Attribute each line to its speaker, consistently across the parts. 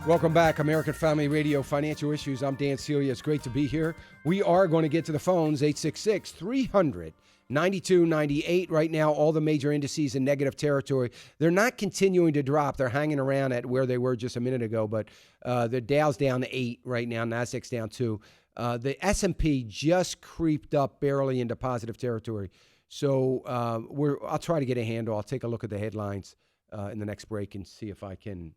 Speaker 1: Welcome back, American Family Radio Financial Issues. I'm Dan Celia. It's great to be here. We are going to get to the phones, 866-300-9298. Right now, all the major indices in negative territory. They're not continuing to drop. They're hanging around at where they were just a minute ago, but the Dow's down 8 right now. NASDAQ's down 2. The S&P just creeped up barely into positive territory. So I'll try to get a handle. I'll take a look at the headlines in the next break and see if I can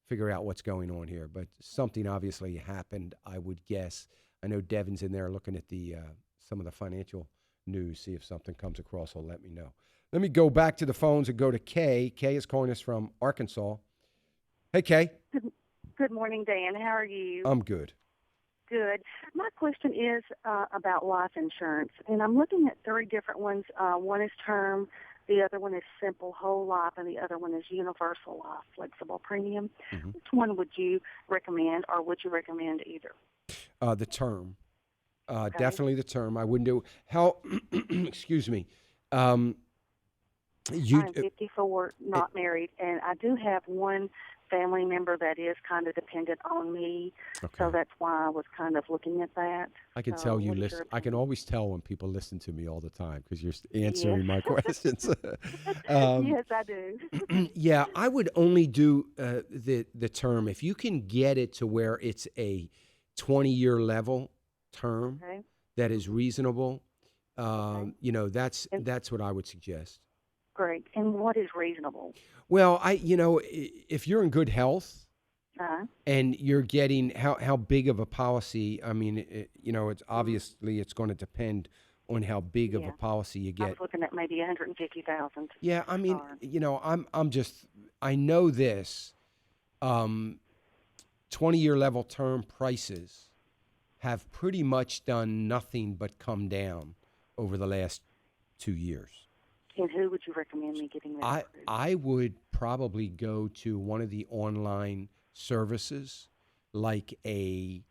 Speaker 1: figure out what's going on here. But something obviously happened, I would guess. I know Devin's in there looking at the some of the financial news, see if something comes across. He'll let me know. Let me go back to the phones and go to Kay. Kay is calling us from Arkansas. Hey, Kay.
Speaker 2: Good morning, Dan. How are you?
Speaker 1: I'm good.
Speaker 2: Good. My question is about life insurance, and I'm looking at 3 different ones. One is term, the other one is simple whole life, and the other one is universal life, flexible premium.
Speaker 1: Mm-hmm.
Speaker 2: Which one would you recommend, or would you recommend either?
Speaker 1: The term.
Speaker 2: Okay.
Speaker 1: Definitely the term. I wouldn't do excuse me.
Speaker 2: I'm 54, not married, and I do have one family member that is kind of dependent on me, so that's why I was kind of looking at that.
Speaker 1: I can
Speaker 2: So
Speaker 1: tell you
Speaker 2: what is
Speaker 1: listen.
Speaker 2: your
Speaker 1: I can
Speaker 2: opinion?
Speaker 1: always tell when people listen to me all the time because you're answering
Speaker 2: Yes.
Speaker 1: my questions.
Speaker 2: Yes, I do.
Speaker 1: Yeah, I would only do the term if you can get it to where it's a 20-year level term
Speaker 2: Okay.
Speaker 1: that is reasonable.
Speaker 2: Okay.
Speaker 1: That's what I would suggest.
Speaker 2: Great. And what is reasonable?
Speaker 1: Well, if you're in good health and you're getting how big of a policy, I mean, it's obviously it's going to depend on how big of a
Speaker 2: Yeah.
Speaker 1: policy you
Speaker 2: I
Speaker 1: get.
Speaker 2: was looking at maybe 150,000 to
Speaker 1: Yeah, I mean,
Speaker 2: start.
Speaker 1: I know this. 20-year level term prices have pretty much done nothing but come down over the last 2 years.
Speaker 2: And who would you recommend me getting that through?
Speaker 1: I would probably go to one of the online services like a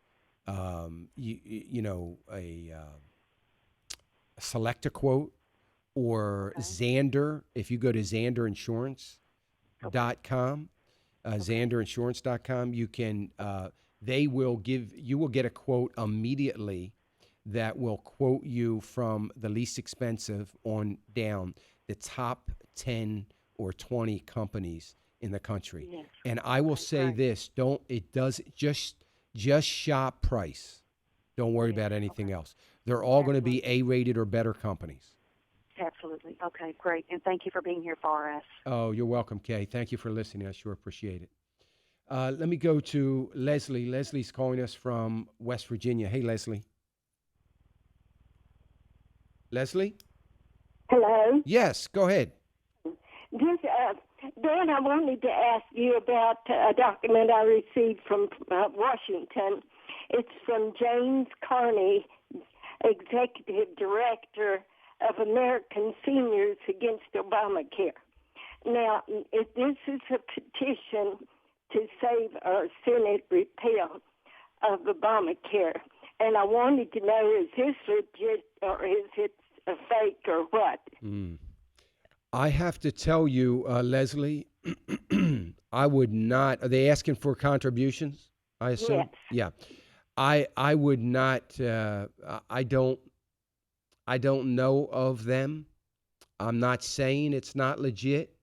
Speaker 1: Select a Quote or
Speaker 2: Okay.
Speaker 1: Xander. If you go to xanderinsurance.com, xanderinsurance.com, you can you will get a quote immediately that will quote you from the least expensive on down the top 10 or 20 companies in the country.
Speaker 2: Yes.
Speaker 1: And I will
Speaker 2: Okay,
Speaker 1: say
Speaker 2: great.
Speaker 1: this, just shop price. Don't worry
Speaker 2: Yes.
Speaker 1: about anything
Speaker 2: Okay.
Speaker 1: else. They're all going to be
Speaker 2: Absolutely.
Speaker 1: A-rated or better companies.
Speaker 2: Absolutely. Okay, great. And thank you for being here for us.
Speaker 1: Oh, you're welcome, Kay. Thank you for listening. I sure appreciate it. Let me go to Leslie. Leslie's calling us from West Virginia. Hey, Leslie. Leslie?
Speaker 3: Hello.
Speaker 1: Yes, go ahead.
Speaker 3: This, Dan, I wanted to ask you about a document I received from Washington. It's from James Carney, Executive Director of American Seniors Against Obamacare. Now, if this is a petition to save our Senate repeal of Obamacare, and I wanted to know, is this legit or is it a fake or what?
Speaker 1: I have to tell you, Leslie, I would not. Are they asking for contributions? I assume.
Speaker 3: Yes.
Speaker 1: Yeah. I would not. I don't know of them. I'm not saying it's not legit,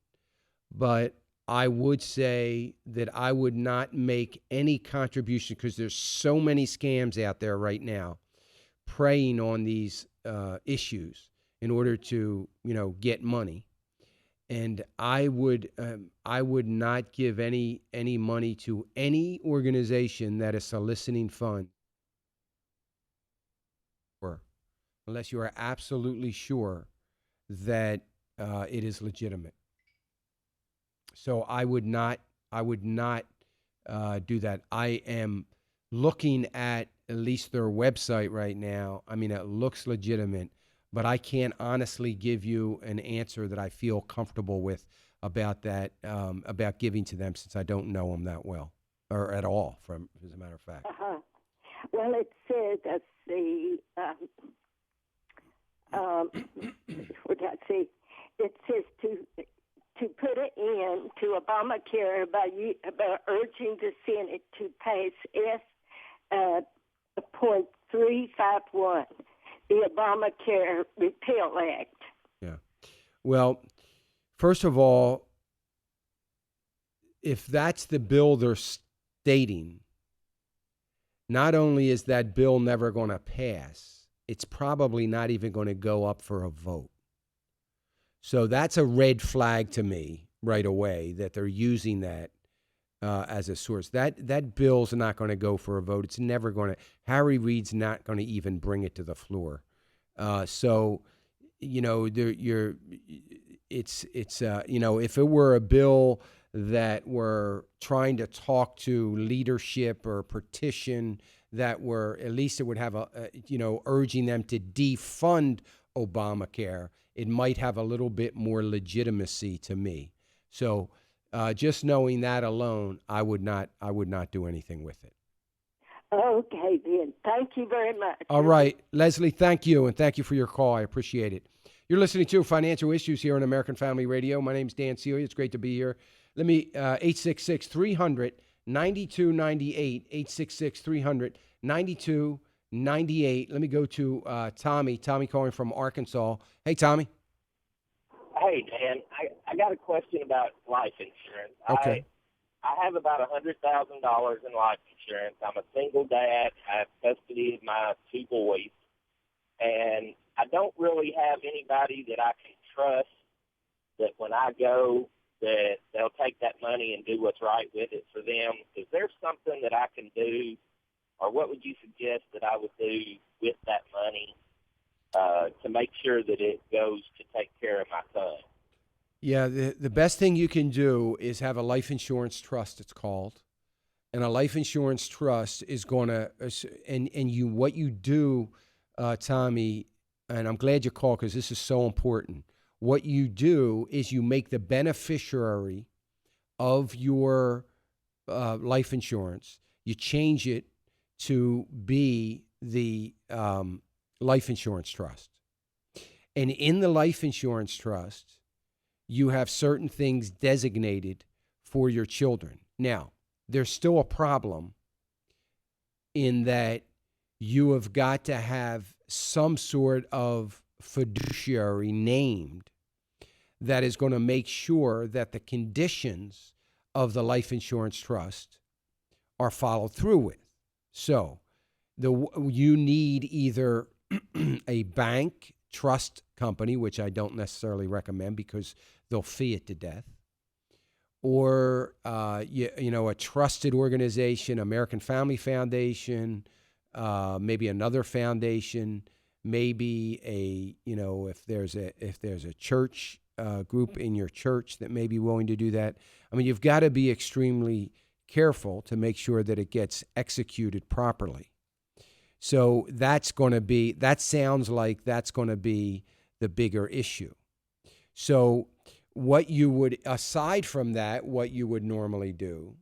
Speaker 1: but I would say that I would not make any contribution because there's so many scams out there right now preying on these issues in order to get money. And I would not give any money to any organization that is soliciting funds, unless you are absolutely sure that it is legitimate. So I would not do that. I am looking at least their website right now. I mean, it looks legitimate, but I can't honestly give you an answer that I feel comfortable with about that, about giving to them, since I don't know them that well or at all, as a matter of fact.
Speaker 3: Uh-huh. Well, it says that what did I say? It says to put an end to Obamacare by urging the Senate to pass S.351, the Obamacare Repeal Act.
Speaker 1: Yeah. Well, first of all, if that's the bill they're stating, not only is that bill never going to pass, it's probably not even going to go up for a vote. So that's a red flag to me right away that they're using that as a source. That bill's not going to go for a vote. It's never going to. Harry Reid's not going to even bring it to the floor. So, you know, if it were a bill that were trying to talk to leadership or petition that were, at least it would have urging them to defund Obamacare, it might have a little bit more legitimacy to me. So just knowing that alone, I would not do anything with it.
Speaker 3: Okay, then. Thank you very much.
Speaker 1: All right. Leslie, thank you, and thank you for your call. I appreciate it. You're listening to Financial Issues here on American Family Radio. My name's Dan Celia. It's great to be here. Let me, 866-300-9298, 866-300-9298. Let me go to Tommy. Tommy calling from Arkansas. Hey, Tommy.
Speaker 4: Hey, Dan. I got a question about life insurance.
Speaker 1: Okay.
Speaker 4: I have about $100,000 in life insurance. I'm a single dad. I have custody of my two boys. And I don't really have anybody that I can trust that when I go that they'll take that money and do what's right with it for them. Is there something that I can do, or what would you suggest that I would do with that money to make sure that it goes to take care of my son?
Speaker 1: Yeah, the best thing you can do is have a life insurance trust, it's called. And a life insurance trust is going to, what you do, Tommy, and I'm glad you called because this is so important. What you do is you make the beneficiary of your life insurance, you change it to be the life insurance trust. And in the life insurance trust, you have certain things designated for your children. Now, there's still a problem in that you have got to have some sort of fiduciary named that is going to make sure that the conditions of the life insurance trust are followed through with. So you need either a bank trust company, which I don't necessarily recommend because they'll fee it to death, or a trusted organization, American Family Foundation, maybe another foundation, maybe if there's a church group in your church that may be willing to do that. I mean, you've got to be extremely careful to make sure that it gets executed properly. So that sounds like that's going to be the bigger issue. So aside from that, what you would normally do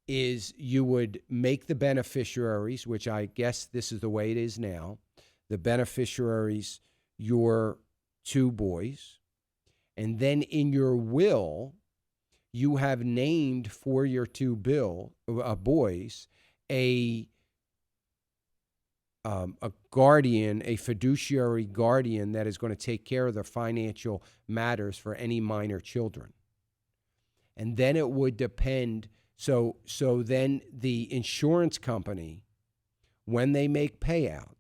Speaker 1: is you would make the beneficiaries, which I guess this is the way it is now, the beneficiaries, your two boys, and then in your will, you have named for your two boys a guardian, a fiduciary guardian that is going to take care of the financial matters for any minor children. And then it would depend. So then the insurance company, when they make payouts,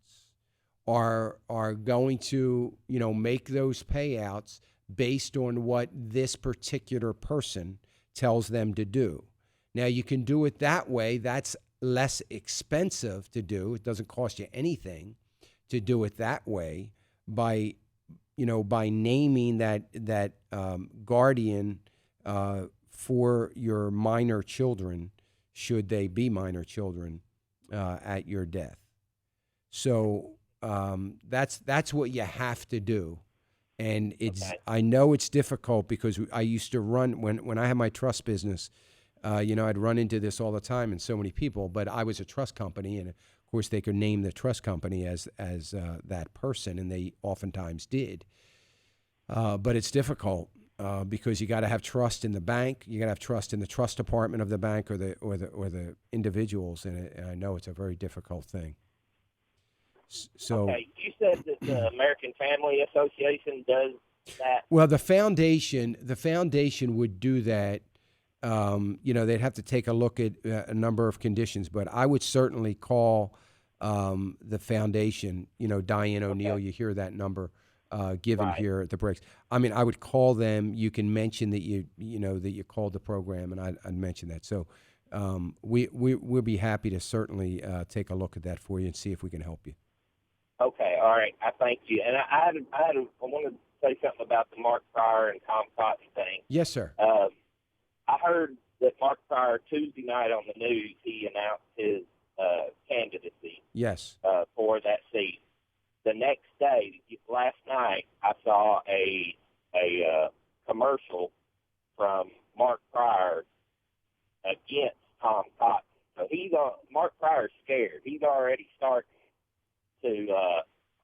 Speaker 1: are going to, make those payouts based on what this particular person tells them to do. Now, you can do it that way. That's less expensive to do. It doesn't cost you anything to do it that way by naming that guardian for your minor children, should they be minor children at your death. So that's what you have to do. And I know it's difficult because I used to run, when I had my trust business, I'd run into this all the time and so many people, but I was a trust company, and of course they could name the trust company as that person, and they oftentimes did. But it's difficult. because you got to have trust in the bank. You got to have trust in the trust department of the bank or the individuals in it. And I know it's a very difficult thing. So,
Speaker 4: Okay, you said that the American Family Association does that.
Speaker 1: well, the foundation would do that. They'd have to take a look at a number of conditions, but I would certainly call the foundation. Diane O'Neill.
Speaker 4: Okay.
Speaker 1: You hear that number given
Speaker 4: Right.
Speaker 1: here at the breaks. I mean, I would call them. You can mention that you called the program, and I'd mention that. So we'll be happy to certainly take a look at that for you and see if we can help you.
Speaker 4: Okay, all right. I thank you. And I wanted to say something about the Mark Pryor and Tom Cotton thing.
Speaker 1: Yes, sir.
Speaker 4: I heard that Mark Pryor Tuesday night on the news, he announced his candidacy
Speaker 1: Yes.
Speaker 4: for that seat. The next day, last night, I saw a commercial from Mark Pryor against Tom Cotton. So Mark Pryor's scared. He's already starting to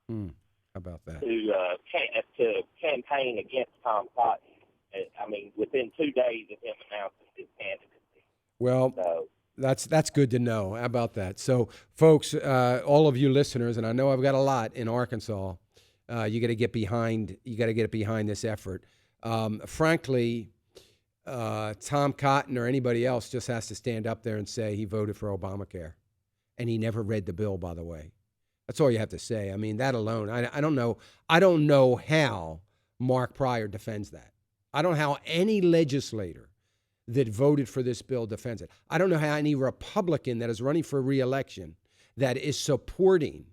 Speaker 1: How about that?
Speaker 4: to campaign against Tom Cotton. I mean, within 2 days of him announcing his candidacy.
Speaker 1: Well,
Speaker 4: So,
Speaker 1: that's good to know. How about that? So, folks, all of you listeners, and I know I've got a lot in Arkansas. You got to get behind. You got to get behind this effort. Frankly, Tom Cotton or anybody else just has to stand up there and say he voted for Obamacare, and he never read the bill. By the way, that's all you have to say. I mean, that alone. I don't know. I don't know how Mark Pryor defends that. I don't know how any legislator that voted for this bill defends it. I don't know how any Republican that is running for re-election that is supporting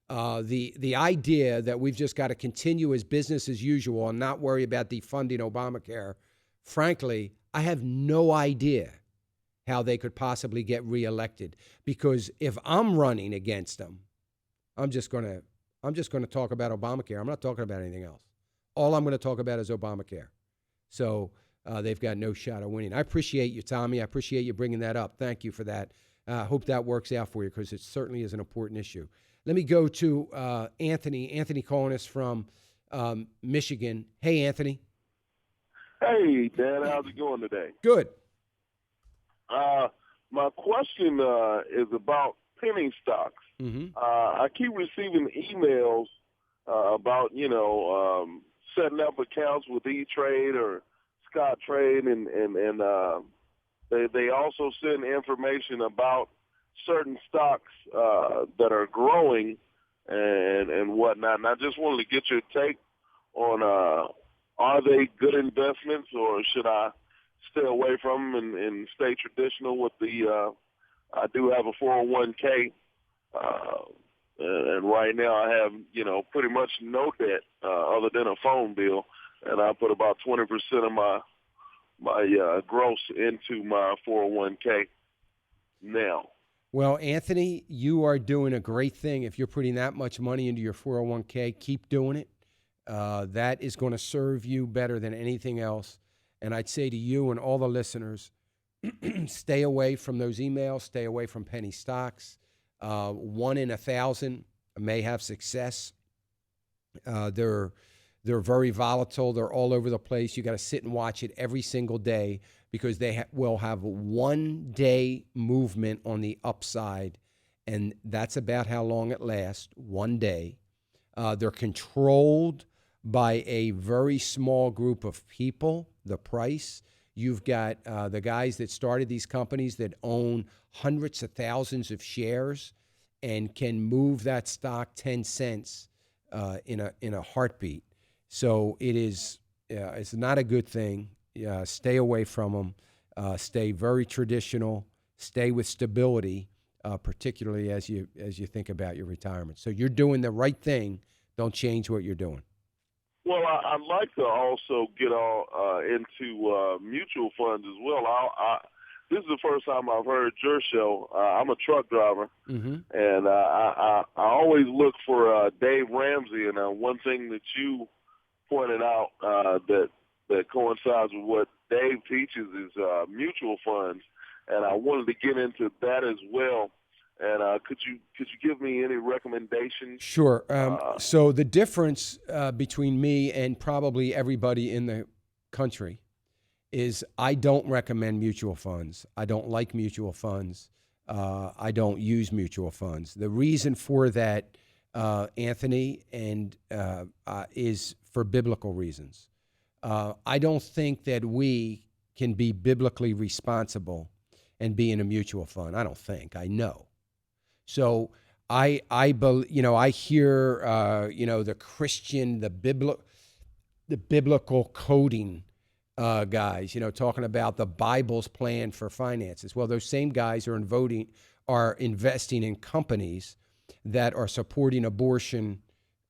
Speaker 1: the idea that we've just got to continue as business as usual and not worry about defunding Obamacare. Frankly, I have no idea how they could possibly get reelected, because if I'm running against them, I'm just going to talk about Obamacare. I'm not talking about anything else. All I'm going to talk about is Obamacare. So they've got no shot of winning. I appreciate you, Tommy. I appreciate you bringing that up. Thank you for that. I hope that works out for you, because it certainly is an important issue. Let me go to Anthony. Anthony calling us from Michigan. Hey, Anthony.
Speaker 5: Hey, Dan, how's it going today?
Speaker 1: Good.
Speaker 5: My question is about penny stocks.
Speaker 1: Mm-hmm.
Speaker 5: I keep receiving emails about, setting up accounts with E-Trade or Scottrade, and they also send information about certain stocks that are growing and whatnot. And I just wanted to get your take on are they good investments, or should I stay away from them and stay traditional with the I do have a 401k, and right now I have, pretty much no debt other than a phone bill, and I put about 20% of my gross into my 401k now.
Speaker 1: Well, Anthony, you are doing a great thing. If you're putting that much money into your 401k, keep doing it. That is going to serve you better than anything else. And I'd say to you and all the listeners, stay away from those emails, stay away from penny stocks. 1 in 1,000 may have success. They're very volatile. They're all over the place. You got to sit and watch it every single day, because they will have 1 day movement on the upside, and that's about how long it lasts, 1 day. They're controlled by a very small group of people, the price. You've got the guys that started these companies that own hundreds of thousands of shares and can move that stock 10 cents in a heartbeat. So it's not a good thing. Stay away from them. Stay very traditional. Stay with stability, particularly as you think about your retirement. So you're doing the right thing. Don't change what you're doing.
Speaker 5: Well, I'd like to also get into mutual funds as well. This is the first time I've heard your show. I'm a truck driver,
Speaker 1: Mm-hmm.
Speaker 5: and I always look for Dave Ramsey. And one thing that you pointed out that coincides with what Dave teaches is mutual funds, and I wanted to get into that as well. And could you give me any recommendations?
Speaker 1: Sure. So the difference between me and probably everybody in country is I don't recommend mutual funds. I don't like mutual funds. I don't use mutual funds. The reason for that, Anthony, and is for biblical reasons. I don't think that we can be biblically responsible and be in a mutual fund. I don't think. I know. So I hear the Christian, the biblical coding guys, talking about the Bible's plan for finances. Well, those same guys are investing in companies that are supporting abortion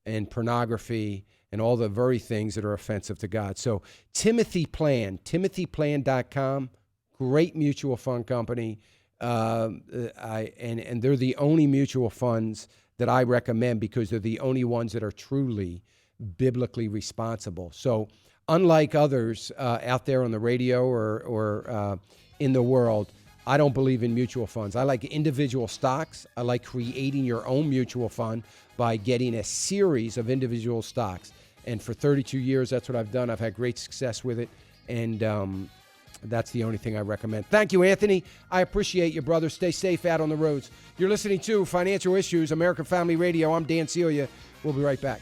Speaker 1: and pornography and all the very things that are offensive to God. So TimothyPlan.com, great mutual fund company. And they're the only mutual funds that I recommend because they're the only ones that are truly biblically responsible. So unlike others out there on the radio or in the world, I don't believe in mutual funds. I like individual stocks. I like creating your own mutual fund by getting a series of individual stocks. And for 32 years, that's what I've done. I've had great success with it. And that's the only thing I recommend. Thank you, Anthony. I appreciate you, brother. Stay safe out on the roads. You're listening to Financial Issues, American Family Radio. I'm Dan Celia. We'll be right back.